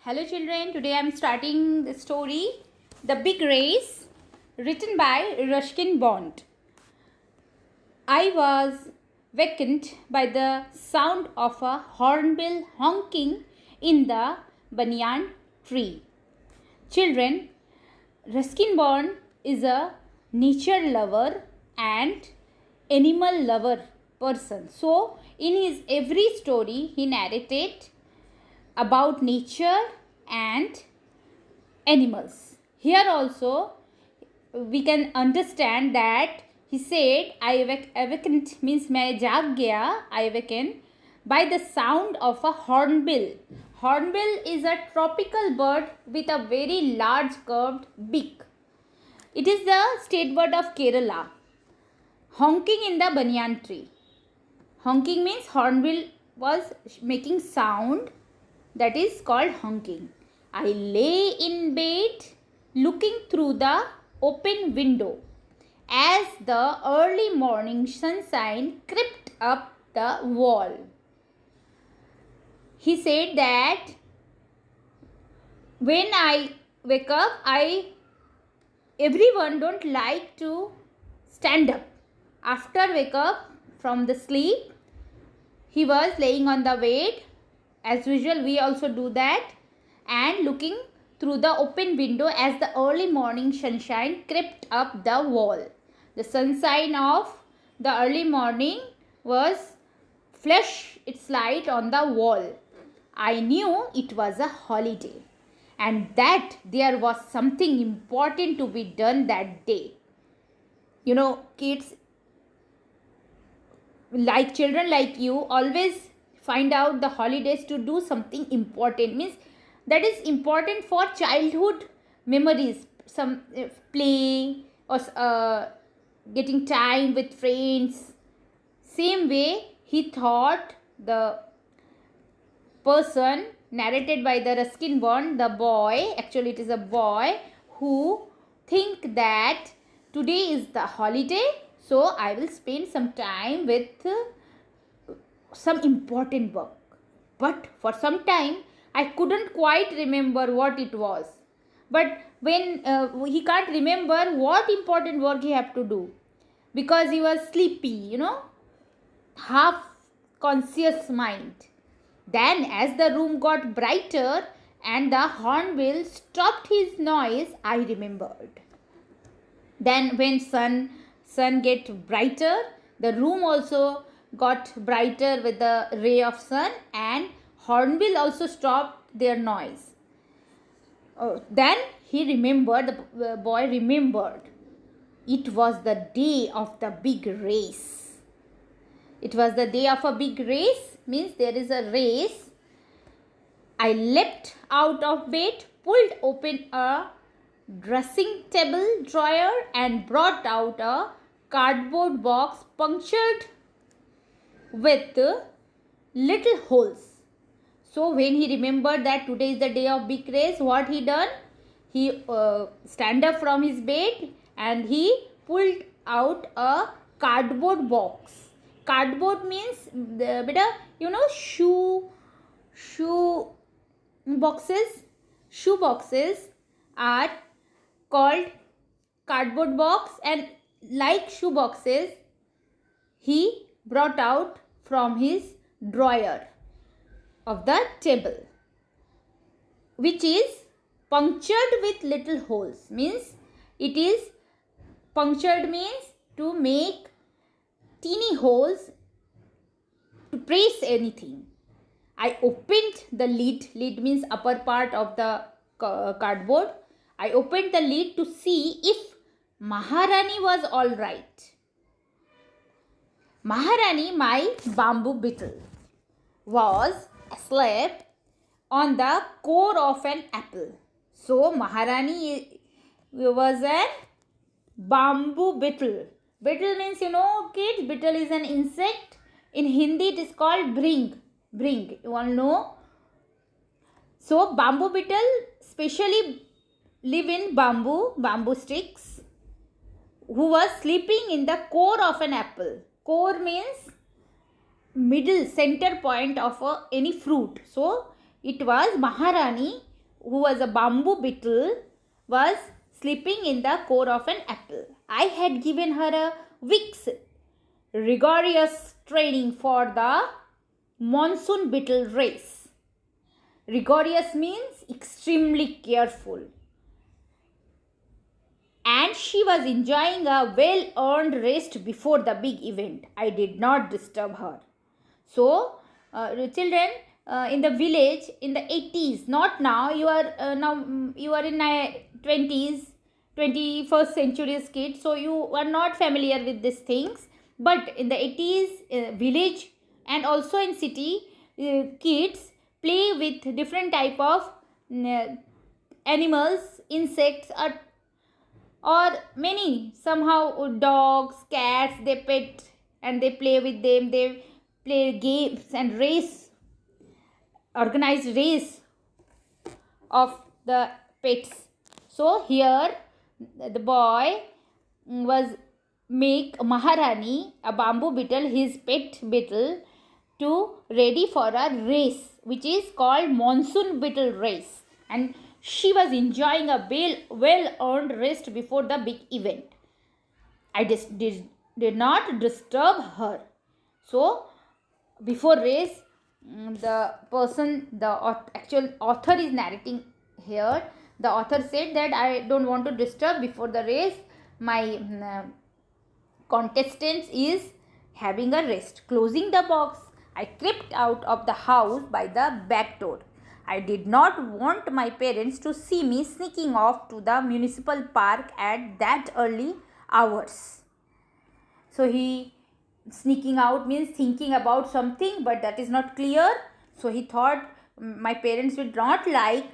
Hello children, today I am starting the story The Big Race, written by Ruskin Bond. I was wakened by the sound of a hornbill honking in the banyan tree. Children, Ruskin Bond is a nature lover and animal lover person. So, in his every story, he narrated about nature and animals. Here also we can understand that he said I awakened means मैं जाग गया, I awakened by the sound of a hornbill. Hornbill is a tropical bird with a very large curved beak. It is the state bird of Kerala. Honking in the banyan tree. Honking means hornbill was making sound, that is called honking. I lay in bed looking through the open window as the early morning sunshine crept up the wall. He said that when I wake up, everyone don't like to stand up. After wake up from the sleep, he was laying on the bed. As usual, we also do that, and looking through the open window as the early morning sunshine crept up the wall. The sunshine of the early morning was flashed its light on the wall. I knew it was a holiday and that there was something important to be done that day. You know, kids, like children like you, always find out the holidays to do something important, means that is important for childhood memories, some play or getting time with friends. Same way he thought the person narrated by the Ruskin Bond, the boy, actually it is a boy who think that today is the holiday, so I will spend some time with some important work. But for some time I couldn't quite remember what it was. But when he can't remember what important work he have to do, because he was sleepy, half conscious mind. Then as the room got brighter and the hornbill stopped his noise, I remembered. Then when sun get brighter, the room also got brighter with the ray of sun, and hornbill also stopped their noise. Then he remembered, the boy remembered, it was the day of the big race. It was the day of a big race, means there is a race. I leapt out of bed, pulled open a dressing table drawer and brought out a cardboard box punctured with little holes. So when he remembered that today is the day of big race, what he done? He stand up from his bed and he pulled out a cardboard box. Cardboard means shoe boxes. Shoe boxes are called cardboard box, and like shoe boxes he brought out from his drawer of the table, which is punctured with little holes. Means it is punctured means to make teeny holes to press anything. I opened the lid. Lid means upper part of the cardboard. I opened the lid to see if Maharani was all right. Maharani, my bamboo beetle, was asleep on the core of an apple. So Maharani was a bamboo beetle. Beetle means, kids, beetle is an insect. In Hindi it is called bring. Bring, you all know. So bamboo beetle specially live in bamboo sticks, who was sleeping in the core of an apple. Core means middle, center point of any fruit. So it was Maharani who was a bamboo beetle, was sleeping in the core of an apple. I had given her a week's rigorous training for the monsoon beetle race. Rigorous means extremely careful. And she was enjoying a well-earned rest before the big event. I did not disturb her. So, children, in the village in the 80s, not now, you are you are in 20s, 21st century's kids, so you are not familiar with these things. But in the 80s, village and also in city, kids play with different type of animals, insects, or many, somehow dogs, cats, they pet and they play with them. They play games and race, organized race of the pets. So here the boy was make Maharani, a bamboo beetle, his pet beetle, to ready for a race which is called monsoon beetle race, and she was enjoying a well-earned rest before the big event. I did not disturb her. So before race, the actual author is narrating here. The author said that I don't want to disturb before the race. My contestants is having a rest. Closing the box, I crept out of the house by the back door. I did not want my parents to see me sneaking off to the municipal park at that early hours. So he sneaking out means thinking about something, but that is not clear. So he thought my parents would not like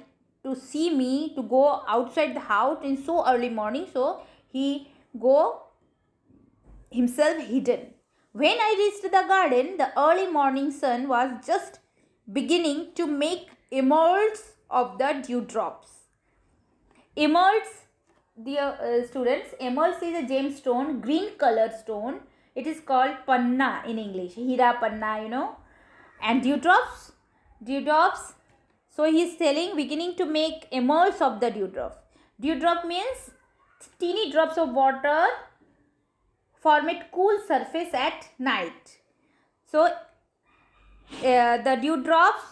to see me to go outside the house in so early morning. So he go himself hidden. When I reached the garden, the early morning sun was just beginning to make emeralds of the dewdrops. Emeralds, dear students, emeralds is a gemstone, green color stone. It is called panna in English, hira panna, you know. And dewdrops, so he is telling beginning to make emeralds of the dewdrops. Dewdrop means teeny drops of water form a cool surface at night. So the dewdrops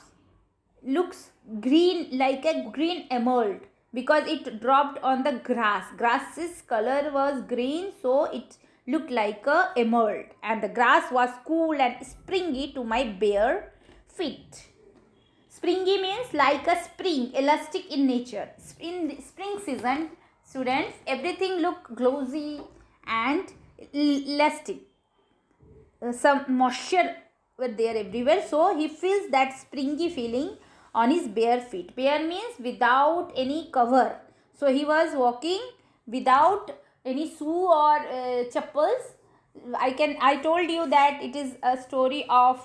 looks green, like a green emerald, because it dropped on the grass. Grass's color was green, so it looked like a emerald, and the grass was cool and springy to my bare feet. Springy means like a spring, elastic in nature. In the spring season, students, everything look glossy and elastic. Some moisture were there everywhere, so he feels that springy feeling on his bare feet. Bare means without any cover. So he was walking without any shoe or chappals. I told you that it is a story of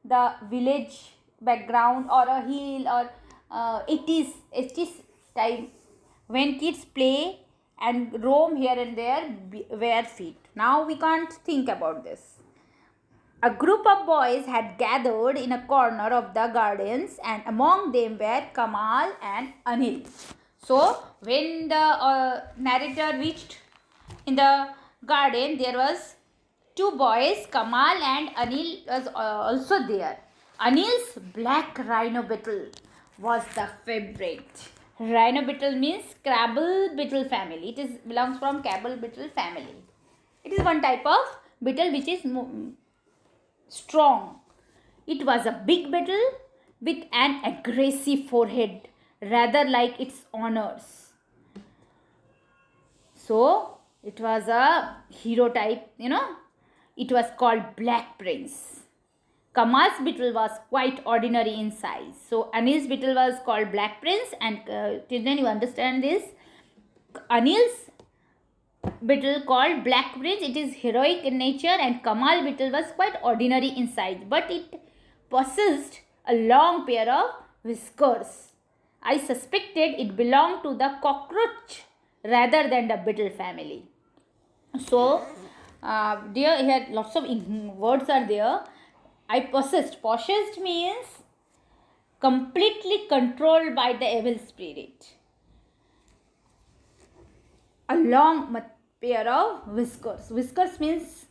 the village background or a hill, or it is time when kids play and roam here and there bare feet. Now we can't think about this. A group of boys had gathered in a corner of the gardens, and among them were Kamal and Anil. So when the narrator reached in the garden, there was two boys, Kamal and Anil was also there. Anil's black rhino beetle was the favorite. Rhino beetle means crabble beetle family. It is belongs from crabble beetle family. It is one type of beetle which is strong. It was a big beetle with an aggressive forehead, rather like its owners. So it was a hero type, you know. It was called Black Prince. Kamal's beetle was quite ordinary in size. So Anil's beetle was called Black Prince, and children, you understand this. Anil's beetle called Black Prince, it is heroic in nature, and Kamal beetle was quite ordinary in size, but it possessed a long pair of whiskers. I suspected it belonged to the cockroach rather than the beetle family. So dear, here lots of words are there. I possessed means completely controlled by the evil spirit. A long pair of whiskers. Whiskers means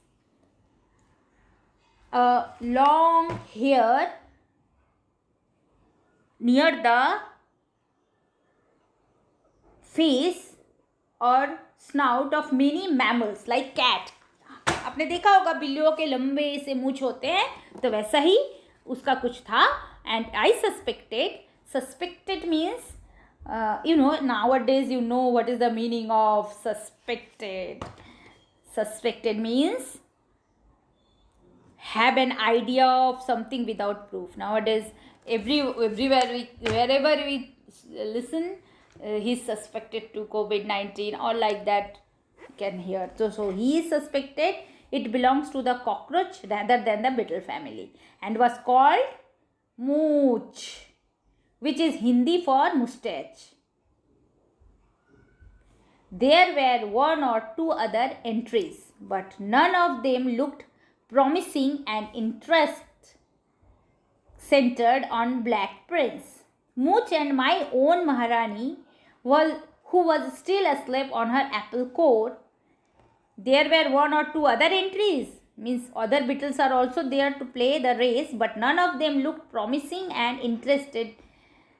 a long hair near the face or snout of many mammals like cat. आपने देखा होगा बिल्लियों के लंबे से मूंछ होते हैं, तो वैसा ही उसका कुछ था. And I suspected means nowadays what is the meaning of suspected. Suspected means have an idea of something without proof. Nowadays wherever we listen, he's suspected to COVID-19 or like that, can hear. So he is suspected. It belongs to the cockroach rather than the beetle family and was called mooch, which is Hindi for mustache. There were one or two other entries, but none of them looked promising and interest centered on Black Prince. Mooch and my own Maharani, who was still asleep on her apple core. There were one or two other entries, means other beetles are also there to play the race, but none of them looked promising and interested,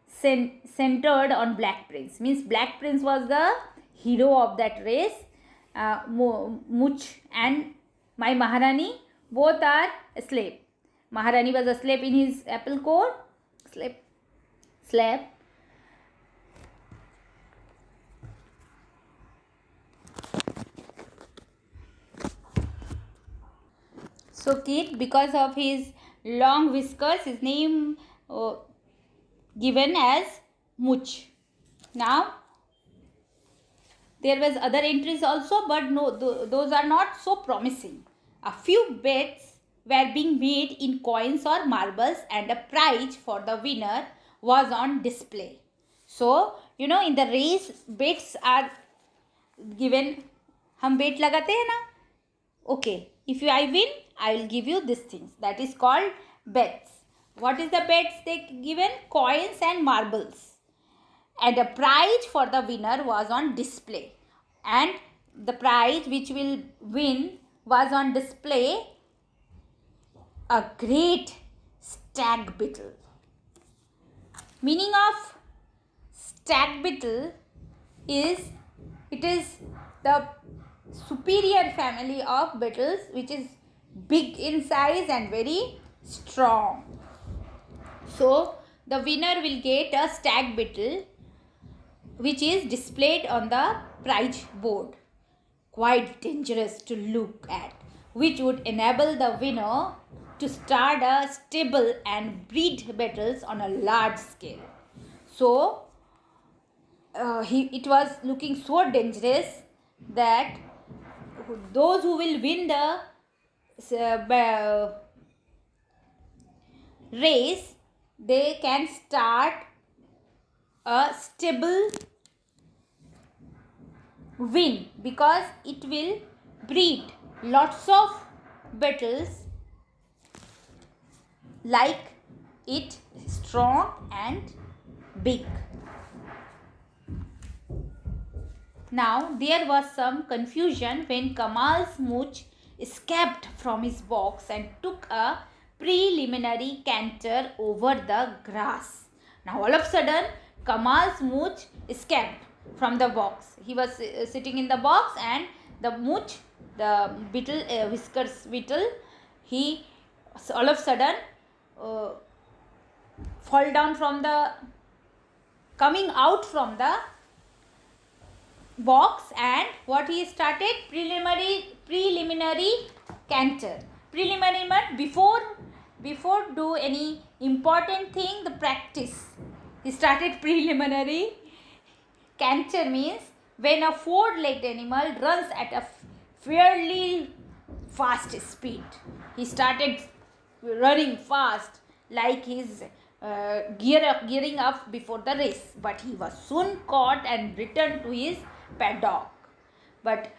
centered on Black Prince. Means Black Prince was the hero of that race. Mooch and my Maharani both are asleep. Maharani was asleep in his apple core. Slept. So Kit, because of his long whiskers, his name given as Mooch. Now there was other entries also, but no, those are not so promising. A few bets were being made in coins or marbles, and a prize for the winner was on display. So in the race, bets are given. हम bet लगाते हैं ना. Okay, if I win, I will give you these things. That is called bets. What is the bets they given? Coins and marbles. And a prize for the winner was on display. And the prize which will win was on display, a great stag beetle. Meaning of stag beetle is, it is the superior family of beetles which is big in size and very strong. So the winner will get a stag beetle which is displayed on the prize board. Quite dangerous to look at, which would enable the winner to start a stable and breed beetles on a large scale. So it was looking so dangerous that those who will win the race, they can start a stable win, because it will breed lots of beetles like it strong and big. Now there was some confusion when Kamal's mooch escaped from his box and took a preliminary canter over the grass. Now all of a sudden Kamal's mooch escaped from the box. He was sitting in the box, and the mooch, the beetle, whiskers beetle, he all of a sudden fall down from the, coming out from the box, and what he started? Preliminary canter. Preliminary meant before do any important thing, the practice. He started preliminary canter means when a four-legged animal runs at a fairly fast speed. He started running fast like he's gearing up before the race, but he was soon caught and returned to his paddock. But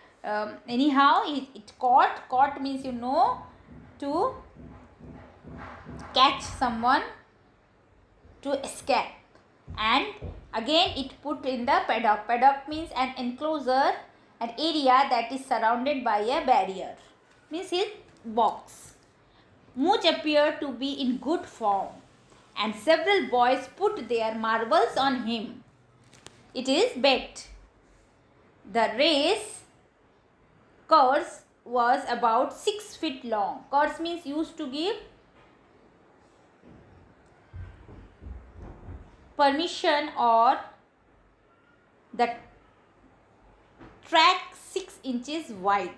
anyhow, it caught means to catch someone to escape. And again it put in the paddock. Paddock means an enclosure, an area that is surrounded by a barrier, means his box. Mooch appeared to be in good form, and several boys put their marbles on him. It is bet. The race course was about 6 feet long. Course means used to give permission or the track 6 inches wide.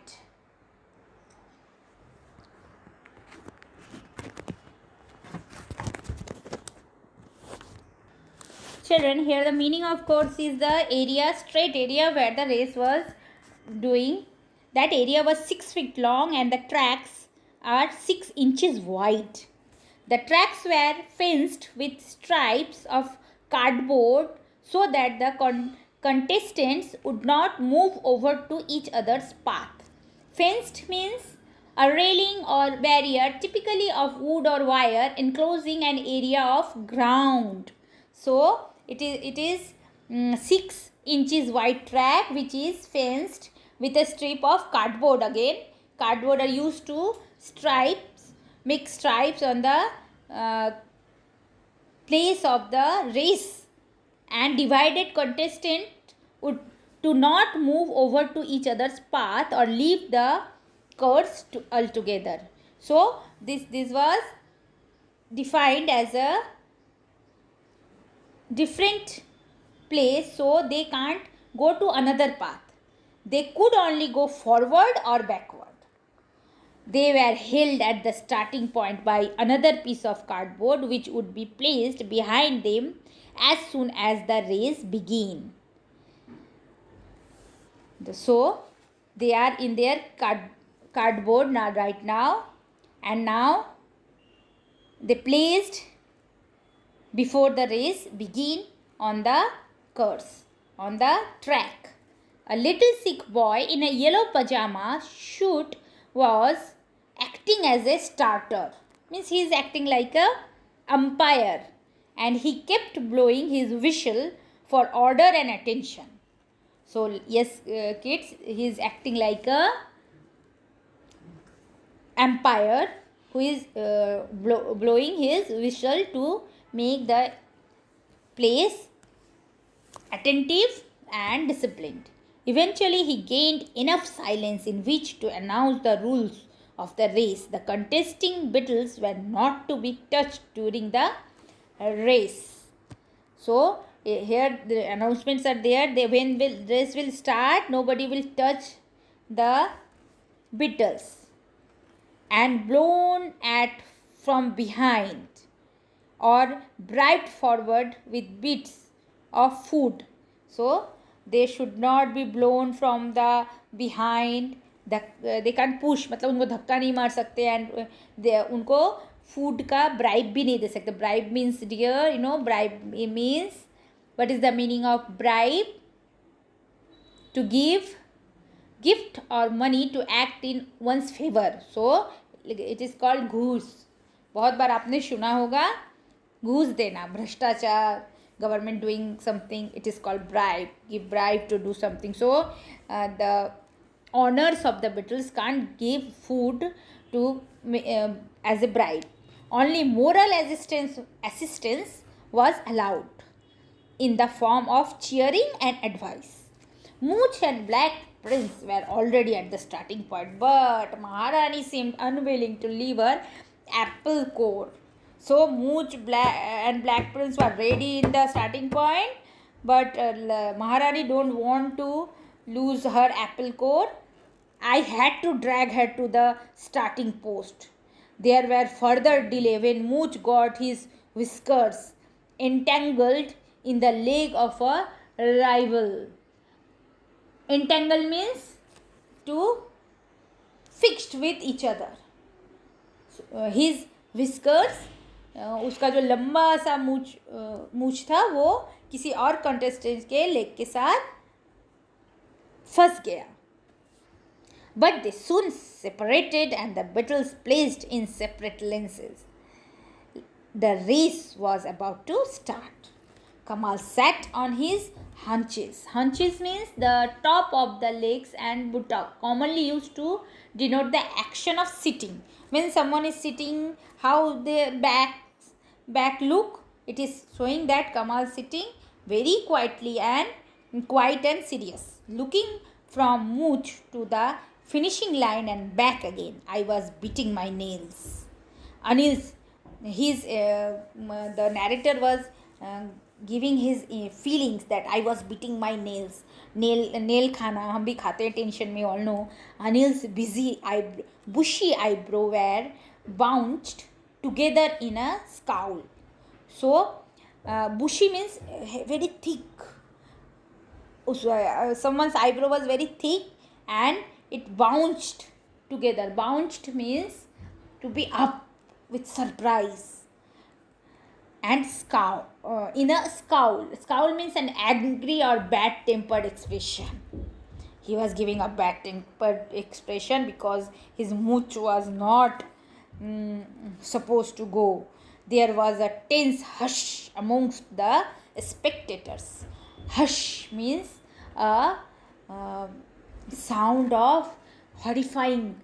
Children, here the meaning of course is the area, straight area where the race was doing. That area was 6 feet long and the tracks are 6 inches wide. The tracks were fenced with stripes of cardboard so that the contestants would not move over to each other's path. Fenced means a railing or barrier, typically of wood or wire, enclosing an area of ground. So it is 6 inches wide track which is fenced with a strip of cardboard. Again, cardboard are used to make stripes on the place of the race, and divided contestant would to not move over to each other's path or leave the course altogether. So this was defined as a different place, so they can't go to another path. They could only go forward or backward. They were held at the starting point by another piece of cardboard which would be placed behind them as soon as the race began. So they are in their cardboard now right now, and now they placed before the race began on the course, on the track. A little sick boy in a yellow pajama suit was acting as a starter. Means he is acting like a umpire, and he kept blowing his whistle for order and attention. So yes, kids, he is acting like a umpire who is blowing his whistle to make the place attentive and disciplined. Eventually, he gained enough silence in which to announce the rules of the race. The contesting beetles were not to be touched during the race. So here the announcements are there. When the race will start, nobody will touch the beetles, and blown at from behind or bribed forward with bits of food. So they should not be blown from the behind. They can't push, मतलब उनको धक्का नहीं मार सकते, and उनको food का bribe भी नहीं दे सकते. Bribe means dear, you know, bribe means, what is the meaning of bribe? To give gift or money to act in one's favor. So it is called घूस. बहुत बार आपने सुना होगा घूस देना, भ्रष्टाचार, government doing something, it is called bribe. Give bribe to do something. So the owners of the beetles can't give food to as a bribe. Only moral assistance was allowed in the form of cheering and advice. Mooch and Black Prince were already at the starting point, but Maharani seemed unwilling to leave her apple core. So Mooch and Black Prince were ready in the starting point, but Maharani don't want to lose her apple core. I had to drag her to the starting post. There were further delay when Mooch got his whiskers entangled in the leg of a rival. Entangle means to fixed with each other. So, his whiskers, उसका जो लंबा सा मूछ था वो किसी और contestant के लेग के साथ फंस गया. But they soon separated and the beetles placed in separate lenses. The race was about to start. Kamal sat on his hunches. Hunches means the top of the legs and buttock, commonly used to denote the action of sitting. When someone is sitting, how their back look, it is showing that Kamal is sitting very quietly and quiet and serious. Looking from Mooch to the finishing line and back again, I was beating my nails. Anil's the narrator was uh, giving his feelings that I was beating my nails. Nail खाना हम भी खाते हैं tension में, all know. Anil's bushy eyebrow were bounced together in a scowl. So bushy means very thick. Someone's eyebrow was very thick and it bounced together. Bounced means to be up with surprise. And scowl, in a scowl means an angry or bad tempered expression. He was giving a bad tempered expression because his mooch was not supposed to go. There was a tense hush amongst the spectators. Hush means a sound of horrifying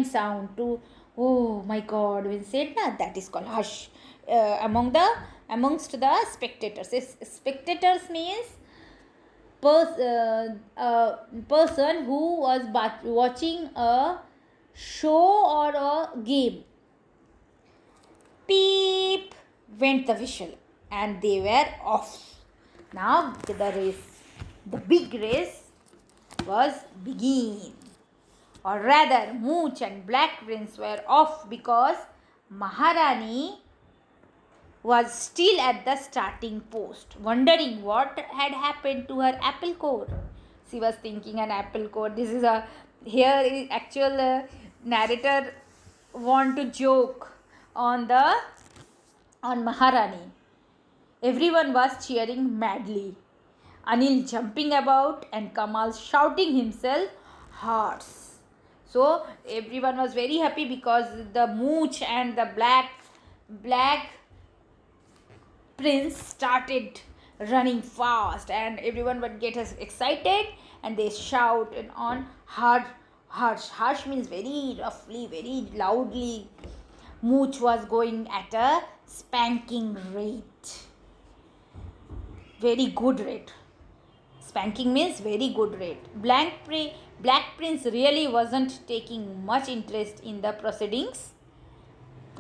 sound to, oh my god, when said that is called hush. Amongst the spectators. Spectators means a person who was watching a show or a game. Peep went the whistle and they were off. Now the big race was begin. Or rather, Mooch and Black Prince were off because Maharani was still at the starting post, wondering what had happened to her apple core. She was thinking an apple core. This is actual narrator want to joke on Maharani. Everyone was cheering madly. Anil jumping about and Kamal shouting himself hoarse. So everyone was very happy because the Mooch and the black Prince started running fast and everyone would get excited and they shout on harsh. Harsh means very roughly, very loudly. Mooch was going at a spanking rate. Very good rate. Spanking means very good rate. Black Prince really wasn't taking much interest in the proceedings.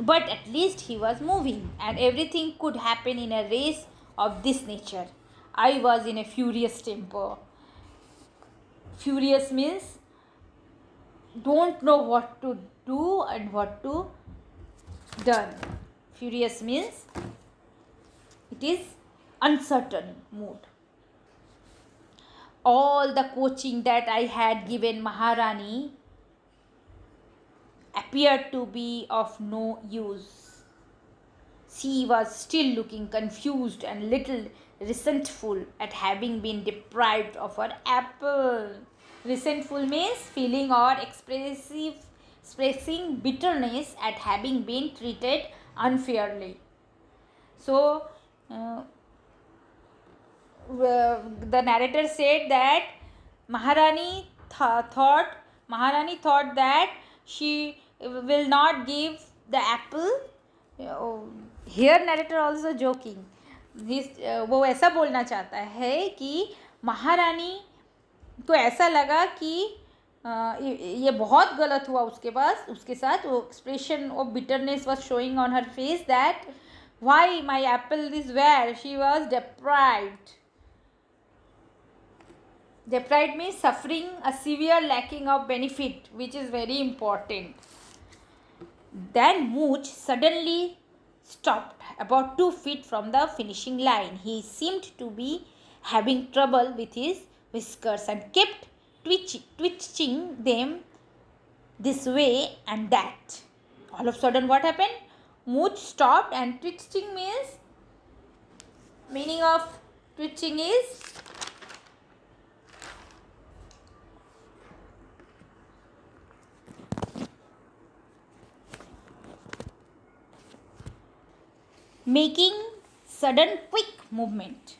But at least he was moving, and everything could happen in a race of this nature. I was in a furious temper. Furious means don't know what to do and what to done. Furious means it is uncertain mood. All the coaching that I had given Maharani appeared to be of no use. She was still looking confused and little resentful at having been deprived of her apple. Resentful means feeling or expressing bitterness at having been treated unfairly. So, the narrator said that Maharani thought that she will not give the apple. Here narrator also joking. वो ऐसा बोलना चाहता है कि महारानी को ऐसा लगा कि ये बहुत गलत हुआ उसके साथ. वो expression of bitterness was showing on her face that why my apple is where she was deprived. Deprived means suffering a severe lacking of benefit, which is very important. Then Mooch suddenly stopped about 2 feet from the finishing line. He seemed to be having trouble with his whiskers and kept twitching them this way and that. All of a sudden, what happened? Mooch stopped, and twitching meaning of twitching is making sudden quick movement.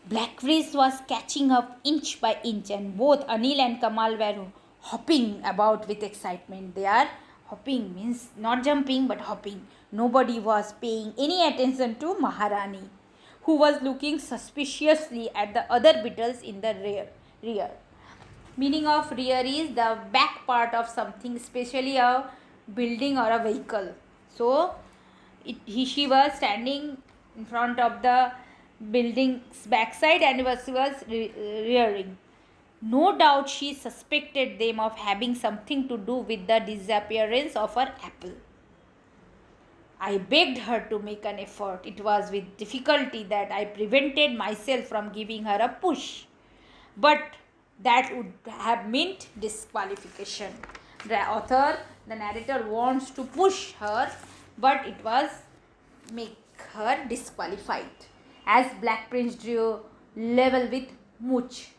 Blackface was catching up inch by inch, and both Anil and Kamal were hopping about with excitement. They are hopping, means not jumping but hopping. Nobody was paying any attention to Maharani, who was looking suspiciously at the other beetles in the rear. Meaning of rear is the back part of something, especially a building or a vehicle. So she was standing in front of the building's backside and was rearing. No doubt she suspected them of having something to do with the disappearance of her apple. I begged her to make an effort. It was with difficulty that I prevented myself from giving her a push. But that would have meant disqualification. The narrator wants to push her, but it was make her disqualified. As Black Prince drew level with Mooch.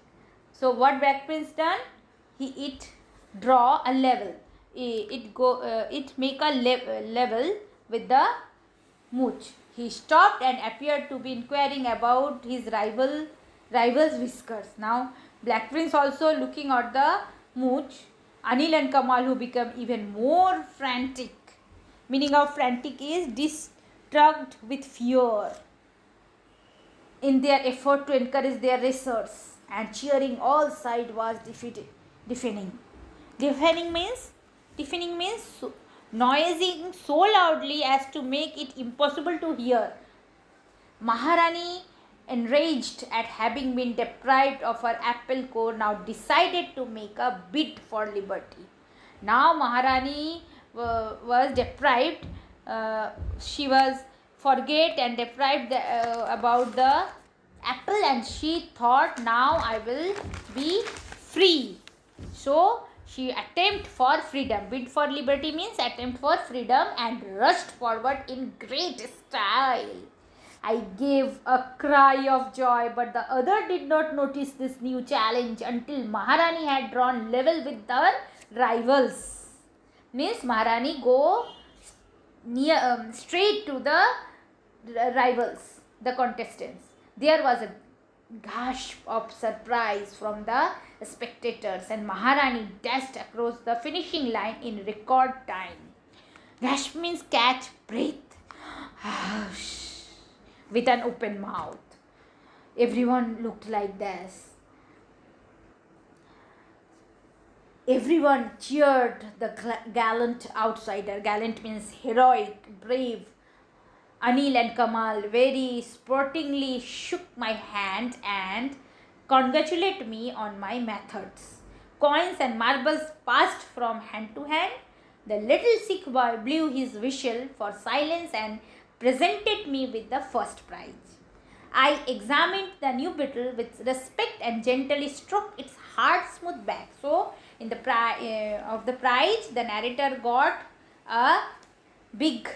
So what Black Prince done? It draw a level. It make a level with the Mooch. He stopped and appeared to be inquiring about his rival's whiskers. Now Black Prince also looking at the Mooch. Anil and Kamal, who become even more frantic. Meaning of frantic is distraught with fear in their effort to encourage their racers, and cheering all sides was deafening. Deafening means noising so loudly as to make it impossible to hear. Maharani, enraged at having been deprived of her apple core, now decided to make a bid for liberty. Now Maharani was deprived. She was forget and deprived about the apple, and she thought, now I will be free. So she attempt for freedom. Bid for liberty means attempt for freedom, and rushed forward in great style. I gave a cry of joy, but the other did not notice this new challenge until Maharani had drawn level with her rivals. Means Maharani go near straight to the rivals, the contestants. There was a gasp of surprise from the spectators, and Maharani dashed across the finishing line in record time. Gasp means catch breath. With an open mouth. Everyone looked like this. Everyone cheered the gallant outsider. Gallant means heroic, brave. Anil and Kamal very sportingly shook my hand and congratulated me on my methods. Coins and marbles passed from hand to hand. The little Sikh boy blew his whistle for silence and presented me with the first prize. I examined the new beetle with respect and gently stroked its hard, smooth back. So, in the of the prize, the narrator got a big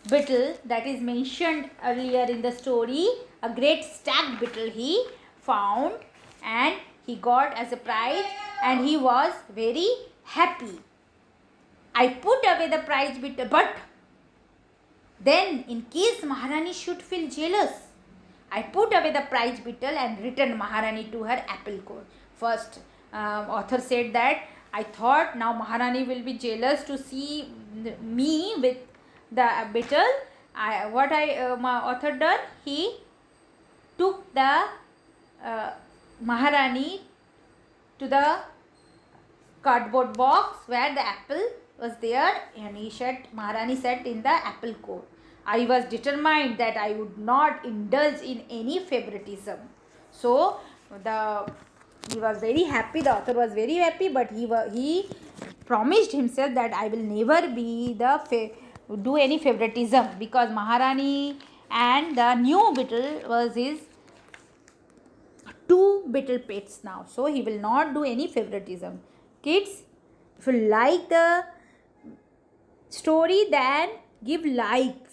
beetle that is mentioned earlier in the story. A great stag beetle he found, and he got as a prize, and he was very happy. I put away the prize beetle, but then, in case Maharani should feel jealous, I put away the prize beetle and returned Maharani to her apple core. First, author said that I thought now Maharani will be jealous to see me with the beetle. My author done? He took the Maharani to the cardboard box where the apple was there, and Maharani sat in the apple core. I was determined that I would not indulge in any favoritism. So he was very happy. The author was very happy, but he promised himself that I will never be do any favoritism, because Maharani and the new beetle was his two beetle pets now. So he will not do any favoritism. Kids, if you like the story, then give like.